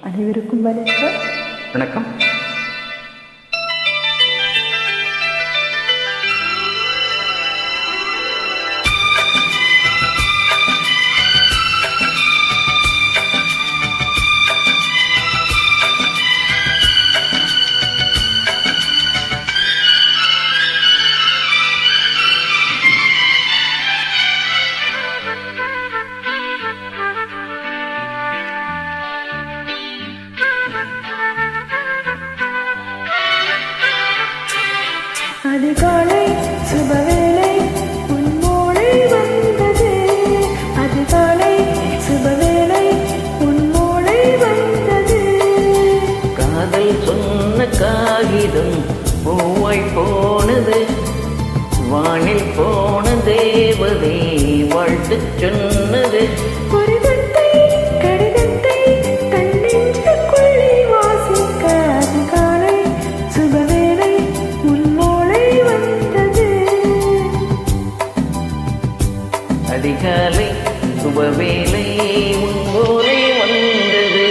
அனைவருக்கும் வணக்கம். வணக்கம். அதிகாலை சுபவேளை உன் மூளை வந்தது. அதிகாலை சுபவேளை உன் மூளை வந்தது. காதல் சொன்ன காகிதம் பூவாய் போனது. வானில் போன தேவதை வாழ்த்து சொன்னது. கடிதத்தை தன் நெஞ்சுக்குள்ளே வாசிக்க அதிகாலை சுபவேளை உன் மூளை வந்தது. அதிகாலை சுபவேளை உன் மூளை வந்தது.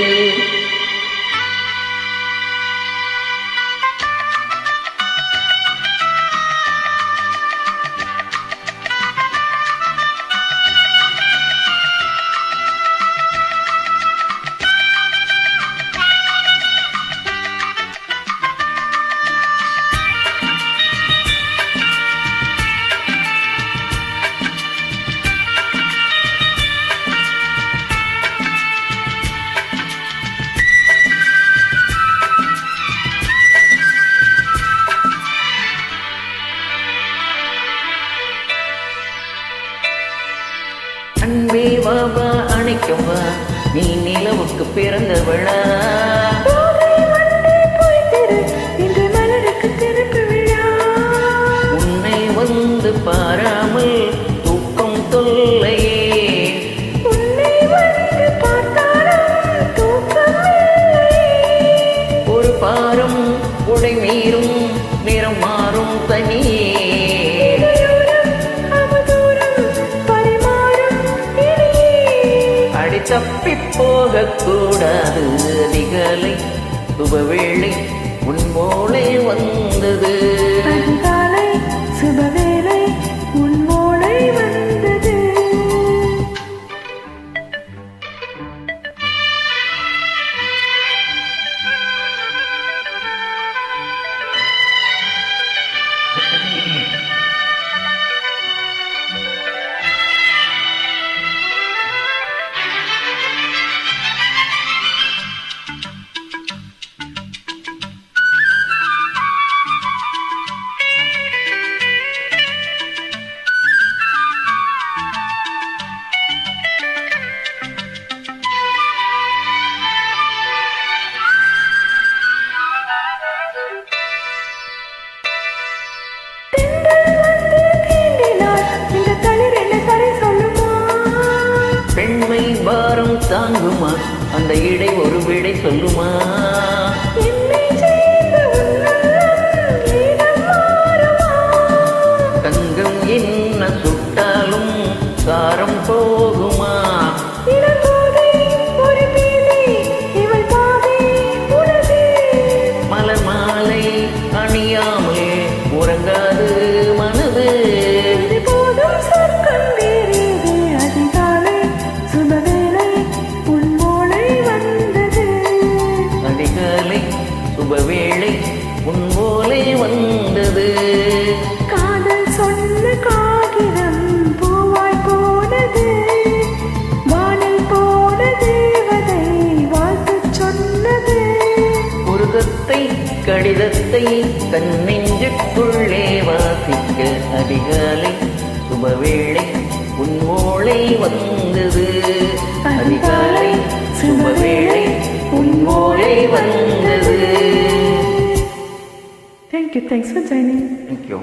அன்பே வாபா அணைக்கும் வா, நீ நிலவுக்கு பிறந்தவளா. இன்று மலருக்கு திறப்பு விழா. உன்னை வந்து பாராமல் தூக்கம் தொல்லையே. உன்னை வந்து பார்த்தாலும் தூக்கம் ஒரு பாரம் உடை மீறும் நிறம் மாறும் தனியே. தப்பி போகக்கூடாது. அதிகாலை சுபவேளை உன் மூளை வந்தது. அதிகாலை சுபவேளை உன் மூளை வந்தது. பெண்மை பாரம் தாங்குமா, அந்த இடை ஒரு விடை சொல்லுமா. தங்கம் என்ன சுட்டாலும் சாரம் போகுமா. மலர் மாலை அணியாமல் உறங்காது மனது. அதிகாலை சுபவேளை உன் மூளை வந்தது. காதல் சொன்ன காகிதம் பூவாய் போனது. வானில் போன தேவதை வாழ்த்து சொன்னது. ஒரு கடிதத்தை தன் நெஞ்சுக்குள்ளே வாசிக்க அதிகாலை சுபவேளை உன் மூளை வந்தது. அதிகாலை சுபவேளை உன் மூளை வந்தது. Thank you. Thanks for joining. Thank you.